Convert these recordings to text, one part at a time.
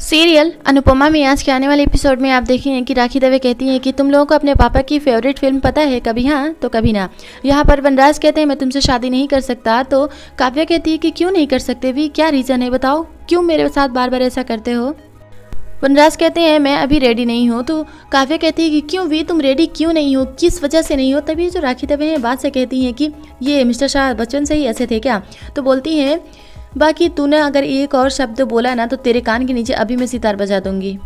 Serial Anupama में आज के आने वाले एपिसोड में आप देखेंगे कि राखी दवे कहती हैं कि तुम लोगों को अपने पापा की फेवरेट फिल्म पता है, कभी हाँ तो कभी ना। यहाँ पर वनराज कहते हैं मैं तुमसे शादी नहीं कर सकता, तो काव्या कहती है कि क्यों नहीं कर सकते भी, क्या रीज़न है बताओ, क्यों मेरे साथ बार बार ऐसा करते हो। वनराज कहते हैं मैं अभी रेडी नहीं हूँ, तो काव्या कहती है कि क्यों भी तुम रेडी क्यों नहीं हो, किस वजह से नहीं हो। तभी जो राखी दवे हैं बात से कहती हैं कि ये मिस्टर शाह बच्चन से ही ऐसे थे क्या। तो बोलती हैं बाकी तूने अगर एक और शब्द बोला ना तो तेरे कान के नीचे अभी मैं सितार बजा दूंगी।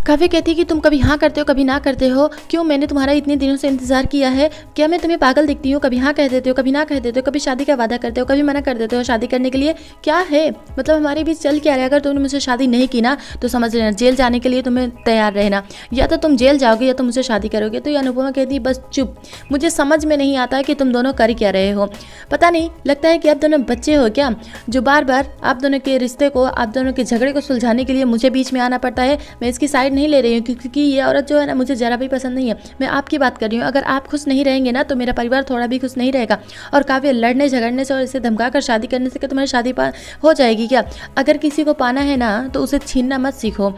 काव्या कहती है कि तुम कभी हाँ करते हो कभी ना करते हो, क्यों मैंने तुम्हारा इतने दिनों से इंतजार किया है, क्या मैं तुम्हें पागल दिखती हूँ, कभी हाँ कह देते हो कभी ना कह देते हो, कभी शादी का वादा करते हो कभी मना कर देते हो शादी करने के लिए, क्या है मतलब हमारे बीच चल क्या रहा है। अगर तुमने मुझसे शादी नहीं की ना तो समझ लेना जेल जाने के लिए तुम्हें तैयार रहना, या तो तुम जेल जाओगे या तो मुझसे शादी करोगे। तो ये अनुपमा कहती है बस चुप, मुझे समझ में नहीं आता कि तुम दोनों कर क्या रहे हो, पता नहीं लगता है कि आप दोनों बच्चे हो क्या, जो बार बार आप दोनों के रिश्ते को आप दोनों के झगड़े को सुलझाने के लिए मुझे बीच में आना पड़ता है। मैं इसकी साइड नहीं ले रही हूँ क्योंकि ये औरत जो है ना मुझे जरा भी पसंद नहीं है, मैं आपकी बात कर रही हूँ। अगर आप खुश नहीं रहेंगे ना तो मेरा परिवार थोड़ा भी खुश नहीं रहेगा। और काव्य लड़ने झगड़ने से और इसे धमका कर शादी करने से क्या तुम्हारी शादी हो जाएगी क्या। अगर किसी को पाना है ना तो उसे छीनना मत सीखो।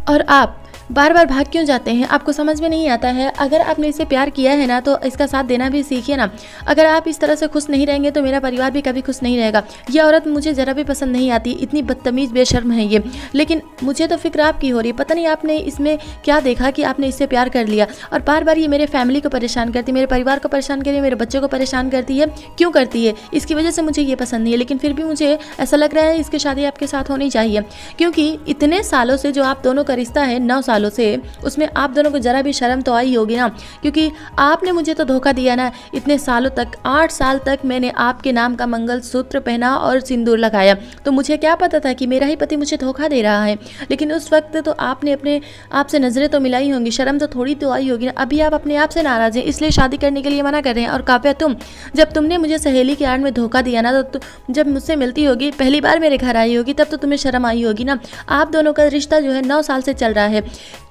और आप बार बार भाग क्यों जाते हैं, आपको समझ में नहीं आता है। अगर आपने इसे प्यार किया है ना तो इसका साथ देना भी सीखिए ना। अगर आप इस तरह से खुश नहीं रहेंगे तो मेरा परिवार भी कभी खुश नहीं रहेगा। ये औरत मुझे ज़रा भी पसंद नहीं आती, इतनी बदतमीज़ बेशर्म है ये। लेकिन मुझे तो फिक्र आपकी हो रही है, पता नहीं आपने इसमें क्या देखा कि आपने इससे प्यार कर लिया। और बार बार ये मेरे फैमिली को परेशान करती है, मेरे परिवार को परेशान करती है, मेरे बच्चों को परेशान करती है। क्यों करती है, इसकी वजह से मुझे ये पसंद नहीं है। लेकिन फिर भी मुझे ऐसा लग रहा है इसकी शादी आपके साथ होनी चाहिए, क्योंकि इतने सालों से जो आप दोनों का रिश्ता है 9 सालों से, उसमें आप दोनों को जरा भी शर्म तो आई होगी ना। क्योंकि आपने मुझे तो धोखा दिया ना, इतने सालों तक 8 साल तक मैंने आपके नाम का मंगलसूत्र पहना और सिंदूर लगाया, तो मुझे क्या पता था कि मेरा ही पति मुझे धोखा दे रहा है। लेकिन उस वक्त तो आपने अपने आप से नजरें तो मिलाई होंगी, शर्म तो थोड़ी तो आई होगी ना। अभी आप अपने आप से नाराज हैं इसलिए शादी करने के लिए मना कर रहे हैं। और काव्या तुम, जब तुमने मुझे सहेली की आड़ में धोखा दिया ना तो जब मुझसे मिलती होगी पहली बार मेरे घर आई होगी तब तो तुम्हें शर्म आई होगी ना। आप दोनों का रिश्ता जो है 9 साल से चल रहा है,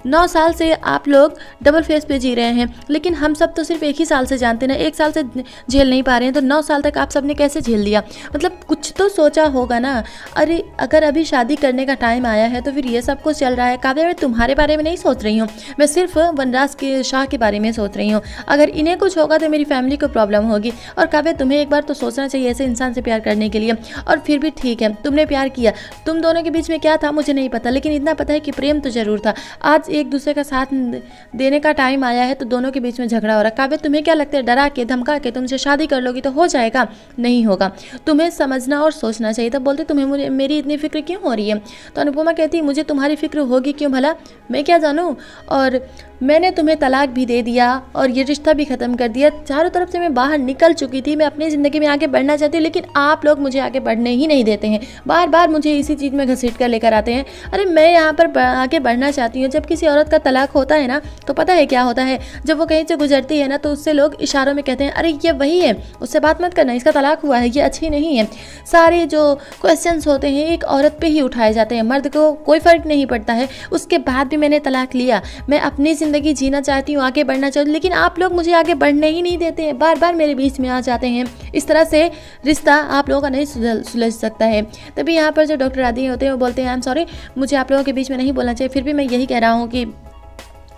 9 साल से आप लोग डबल फेस पे जी रहे हैं। लेकिन हम सब तो सिर्फ एक ही साल से जानते हैं ना, 1 साल से झेल नहीं पा रहे हैं, तो 9 साल तक आप सब ने कैसे झेल लिया। मतलब कुछ तो सोचा होगा ना। अरे अगर अभी शादी करने का टाइम आया है तो फिर ये सब कुछ चल रहा है। काव्या मैं तुम्हारे बारे में नहीं सोच रही हूँ, मैं सिर्फ वनराज के शाह के बारे में सोच रही हूँ। अगर इन्हें कुछ होगा तो मेरी फैमिली को प्रॉब्लम होगी। और काव्या तुम्हें एक बार तो सोचना चाहिए ऐसे इंसान से प्यार करने के लिए। और फिर भी ठीक है तुमने प्यार किया, तुम दोनों के बीच में क्या था मुझे नहीं पता, लेकिन इतना पता है कि प्रेम तो जरूर था। आज एक दूसरे का साथ देने का टाइम आया है तो दोनों के बीच में झगड़ा हो रहा है। काव्य तुम्हें क्या लगता है डरा के धमका के तुमसे शादी कर लोगी तो हो जाएगा, नहीं होगा। तुम्हें समझना और सोचना चाहिए। तब बोलते तुम्हें मेरी इतनी फिक्र क्यों हो रही है। तो अनुपमा कहती है मुझे तुम्हारी फिक्र होगी क्यों भला, मैं क्या जानूँ। और मैंने तुम्हें तलाक भी दे दिया और ये रिश्ता भी ख़त्म कर दिया, चारों तरफ से मैं बाहर निकल चुकी थी, मैं अपनी ज़िंदगी में आगे बढ़ना चाहती हूँ, लेकिन आप लोग मुझे आगे बढ़ने ही नहीं देते हैं। बार बार मुझे इसी चीज़ में घसीट कर लेकर आते हैं। अरे मैं यहाँ पर आगे बढ़ना चाहती हूँ। जब किसी औरत का तलाक होता है ना तो पता है क्या होता है, जब वो कहीं से गुजरती है ना तो उससे लोग इशारों में कहते हैं अरे ये वही है, उससे बात मत करना, इसका तलाक हुआ है, ये अच्छी नहीं है। सारे जो क्वेश्चंस होते हैं एक औरत पे ही उठाए जाते हैं, मर्द को कोई फ़र्क नहीं पड़ता है। उसके बाद भी मैंने तलाक लिया, मैं अपनी ज़िंदगी जीना चाहती हूँ, आगे बढ़ना चाहती हूँ, लेकिन आप लोग मुझे आगे बढ़ने ही नहीं देते हैं, बार बार मेरे बीच में आ जाते हैं। इस तरह से रिश्ता आप लोगों का नहीं सुलझ सकता है। तभी यहाँ पर जो डॉक्टर आदि होते हैं वो बोलते हैं आई एम सॉरी, मुझे आप लोगों के बीच में नहीं बोलना चाहिए, फिर भी मैं यही कह रहा हूँ कि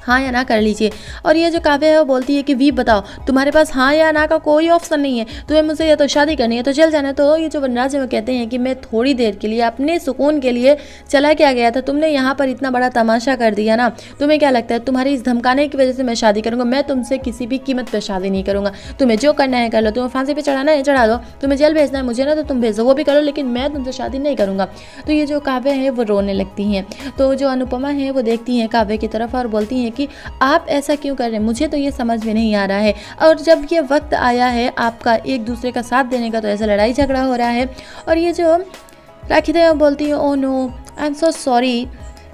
हाँ या ना कर लीजिए। और ये जो काव्या है वो बोलती है कि वी बताओ तुम्हारे पास हाँ या ना का कोई ऑप्शन नहीं है, तुम्हें मुझसे या तो शादी करनी है तो चल जाना है। तो ये जो वनराज है वो कहते हैं कि मैं थोड़ी देर के लिए अपने सुकून के लिए चला क्या गया था, तुमने यहाँ पर इतना बड़ा तमाशा कर दिया ना। तुम्हें क्या लगता है तुम्हारी इस धमकाने की वजह से मैं शादी करूँगा, मैं तुमसे किसी भी कीमत पर शादी नहीं करूँगा। तुम्हें जो करना है कर लो, तुम्हें फांसी पर चढ़ाना है चढ़ा दो, तुम्हें जेल भेजना है मुझे ना तो तुम भेजो, वो भी करो, लेकिन मैं तुमसे शादी नहीं करूँगा। तो ये जो काव्या है वो रोने लगती हैं। तो जो अनुपमा है वो देखती हैं काव्या की तरफ और बोलती हैं कि आप ऐसा क्यों कर रहे हैं, मुझे तो ये समझ में नहीं आ रहा है। और जब ये वक्त आया है आपका एक दूसरे का साथ देने का तो ऐसा लड़ाई झगड़ा हो रहा है। और ये जो राखी देव बोलती है oh no I am so sorry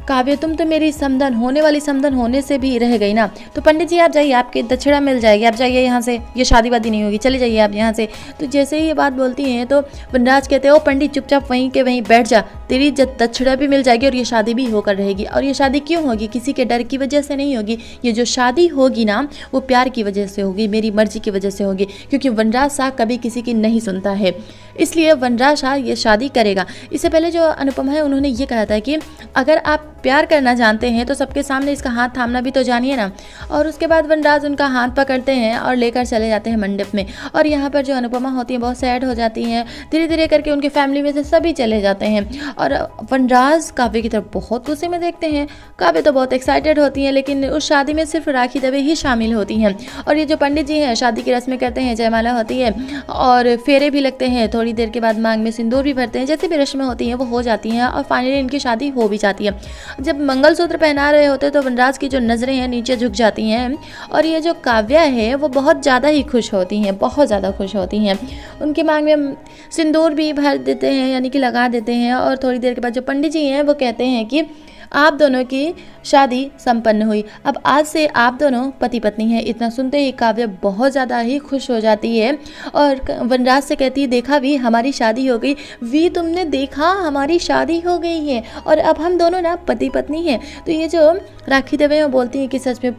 Kavya, तुम तो मेरी समधन होने वाली समधन होने से भी रह गई ना। तो पंडित जी आप जाइए, आपकी दक्षिणा मिल जाएगी, आप जाइए यहाँ से, ये शादी वादी नहीं होगी, चले जाइए आप यहाँ से। तो जैसे ही ये बात बोलती हैं तो वनराज कहते हैं ओ पंडित चुपचाप वहीं के वहीं बैठ जा, तेरी दक्षिणा भी मिल जाएगी और ये शादी भी होकर रहेगी। और ये शादी क्यों होगी, किसी के डर की वजह से नहीं होगी। ये जो शादी होगी ना वो प्यार की वजह से होगी, मेरी मर्जी की वजह से होगी, क्योंकि वनराज शाह कभी किसी की नहीं सुनता है। इसलिए वनराज शाह ये शादी करेगा। इससे पहले जो अनुपमा है उन्होंने ये कहा था कि अगर आप प्यार करना जानते हैं तो सबके सामने इसका हाथ थामना भी तो जानिए ना। और उसके बाद वनराज उनका हाथ पकड़ते हैं और लेकर चले जाते हैं मंडप में। और यहाँ पर जो अनुपमा होती है बहुत सैड हो जाती हैं, धीरे धीरे करके उनके फैमिली में से सभी चले जाते हैं। और वनराज काव्य की तरफ बहुत गुस्से में देखते हैं। काव्य तो बहुत एक्साइटेड होती हैं, लेकिन उस शादी में सिर्फ राखी दवे ही शामिल होती हैं। और ये जो पंडित जी हैं शादी की रस्में करते हैं, जयमाला होती है और फेरे भी लगते हैं, थोड़ी देर के बाद मांग में सिंदूर भी भरते हैं, जैसे भी रस्में होती हैं वो हो जाती हैं और फाइनली इनकी शादी हो भी जाती है। जब मंगलसूत्र पहना रहे होते तो वनराज की जो नज़रें हैं नीचे झुक जाती हैं और ये जो काव्या है वो बहुत ज़्यादा ही खुश होती हैं, बहुत ज़्यादा खुश होती हैं। उनकी मांग में सिंदूर भी भर देते हैं, यानी कि लगा देते हैं। और थोड़ी देर के बाद जो पंडित जी हैं वो कहते हैं कि आप दोनों की शादी संपन्न हुई, अब आज से आप दोनों पति पत्नी हैं। इतना सुनते ही काव्या बहुत ज़्यादा ही खुश हो जाती है और वनराज से कहती है, देखा वी हमारी शादी हो गई। वी तुमने देखा हमारी शादी हो गई है और अब हम दोनों ना पति पत्नी हैं। तो ये जो राखी दवे वो बोलती है कि सच में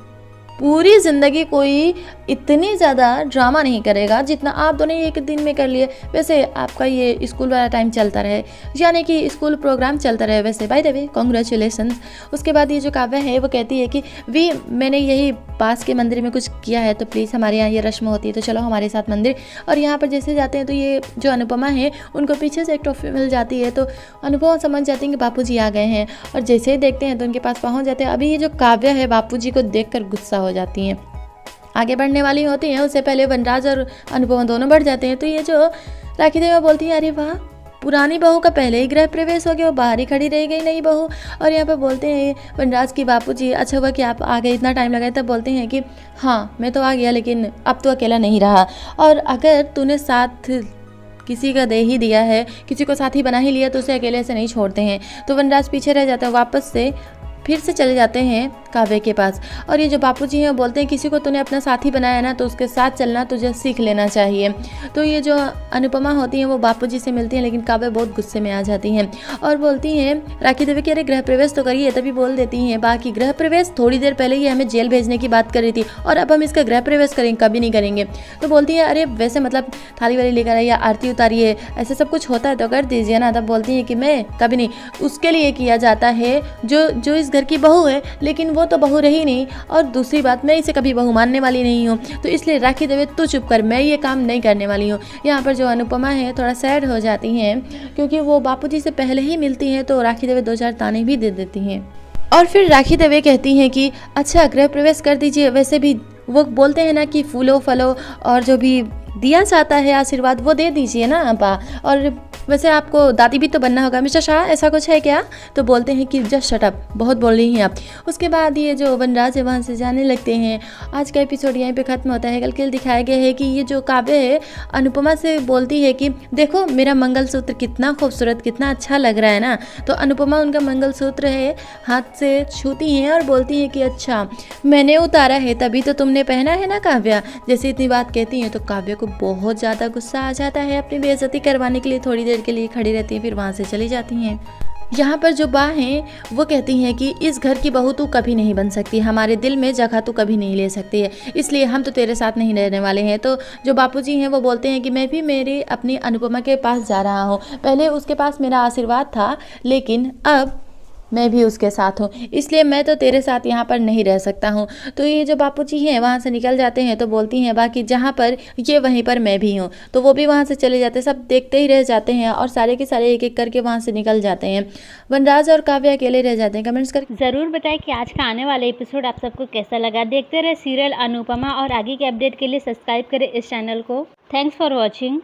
पूरी ज़िंदगी कोई इतनी ज़्यादा ड्रामा नहीं करेगा जितना आप दोनों एक दिन में कर लिए। वैसे आपका ये स्कूल वाला टाइम चलता रहे, यानी कि स्कूल प्रोग्राम चलता रहे। वैसे बाय द वे कॉन्ग्रेचुलेसन्स। उसके बाद ये जो काव्या है वो कहती है कि वी मैंने यही पास के मंदिर में कुछ किया है, तो प्लीज़ हमारे यहाँ ये रस्म होती है तो चलो हमारे साथ मंदिर। और यहाँ पर जैसे जाते हैं तो ये जो अनुपमा है उनको पीछे से एक ट्रॉफी मिल जाती है। तो अनुपमा समझ जाती है कि बापू जी आ गए हैं और जैसे ही देखते हैं तो उनके पास पहुँच जाते हैं। अभी ये जो काव्या है बापू जी को देख कर गुस्सा हो जाती हैं, आगे बढ़ने वाली होती हैं। उससे पहले वनराज और अनुपमा दोनों बढ़ जाते हैं। तो ये जो राखी देवी बोलती है, अरे वाह पुरानी बहू का पहले ही गृह प्रवेश हो गया, वो बाहर ही खड़ी रह गई नई बहू। और यहाँ पे बोलते हैं वनराज की बापूजी, अच्छा हुआ कि आप आ गए, इतना टाइम लगा। तब बोलते हैं कि हाँ मैं तो आ गया, लेकिन अब तो अकेला नहीं रहा, और अगर तूने साथ किसी का दे ही दिया है, किसी को साथी बना ही लिया, तो उसे अकेले से नहीं छोड़ते हैं। तो वनराज पीछे रह जाता है, वापस से फिर से चले जाते हैं काव्य के पास। और ये जो बापूजी हैं वो बोलते हैं, किसी को तूने अपना साथी बनाया ना तो उसके साथ चलना तुझे सीख लेना चाहिए। तो ये जो अनुपमा होती हैं वो बापूजी से मिलती हैं, लेकिन काव्य बहुत गुस्से में आ जाती हैं और बोलती हैं राखी देवी कि अरे गृह प्रवेश तो करिए। तभी बोल देती हैं, बाकी गृह प्रवेश थोड़ी देर पहले ही हमें जेल भेजने की बात कर रही थी और अब हम इसका गृह प्रवेश करेंगे, कभी नहीं करेंगे। तो बोलती है, अरे वैसे मतलब थाली वाली लेकर आइए, आरती उतारिए, ऐसे सब कुछ होता है तो कर दीजिए ना। तब बोलती है कि मैं कभी नहीं, उसके लिए किया जाता है जो इस घर की बहू है, लेकिन वो तो बहू रही नहीं, और दूसरी बात मैं इसे कभी बहू मानने वाली नहीं हूँ, तो इसलिए राखी देवी तू चुप कर, मैं ये काम नहीं करने वाली हूँ। यहाँ पर जो अनुपमा है थोड़ा सैड हो जाती हैं, क्योंकि वो बापूजी से पहले ही मिलती हैं, तो राखी देवी 2-4 ताने भी दे देती हैं। और फिर राखी देवी कहती हैं कि अच्छा गृह प्रवेश कर दीजिए। वैसे भी वो बोलते हैं ना कि फूलो फलो और जो भी दिया जाता है आशीर्वाद वो दे दीजिए ना आपा, और वैसे आपको दादी भी तो बनना होगा मिस्टर शाह, ऐसा कुछ है क्या? तो बोलते हैं कि जस्ट शट अप, बहुत बोल रही हैं आप। उसके बाद ये जो वनराज है वहाँ से जाने लगते हैं। आज का एपिसोड यहीं पे ख़त्म होता है। कल दिखाया गया है कि ये जो काव्य है अनुपमा से बोलती है कि देखो मेरा मंगलसूत्र कितना खूबसूरत, कितना अच्छा लग रहा है ना। तो अनुपमा उनका मंगलसूत्र है हाथ से छूती हैं और बोलती हैं कि अच्छा मैंने उतारा है तभी तो तुमने पहना है ना काव्या। जैसे इतनी बात कहती हैं तो काव्य को बहुत ज़्यादा गुस्सा आ जाता है। अपनी बेइज्जती करवाने के लिए थोड़ी देर के लिए खड़ी रहती हैं, फिर वहाँ से चली जाती हैं। यहाँ पर जो बा हैं वो कहती हैं कि इस घर की बहू तू कभी नहीं बन सकती, हमारे दिल में जगह तू कभी नहीं ले सकती है, इसलिए हम तो तेरे साथ नहीं रहने वाले हैं। तो जो बापूजी हैं वो बोलते हैं कि मैं भी मेरी अपनी अनुपमा के पास जा रहा हूँ, पहले उसके पास मेरा आशीर्वाद था, लेकिन अब मैं भी उसके साथ हूँ, इसलिए मैं तो तेरे साथ यहाँ पर नहीं रह सकता हूँ। तो ये जो बापूजी हैं वहाँ से निकल जाते हैं। तो बोलती हैं बाकी जहाँ पर ये वहीं पर मैं भी हूँ, तो वो भी वहाँ से चले जाते हैं। सब देखते ही रह जाते हैं और सारे के सारे एक एक करके वहाँ से निकल जाते हैं। वनराज और काव्या अकेले रह जाते हैं। कमेंट्स करके ज़रूर बताएं कि आज का आने वाला एपिसोड आप सबको कैसा लगा। देखते रहे सीरियल अनुपमा और आगे के अपडेट के लिए सब्सक्राइब करें इस चैनल को। Thanks for watching.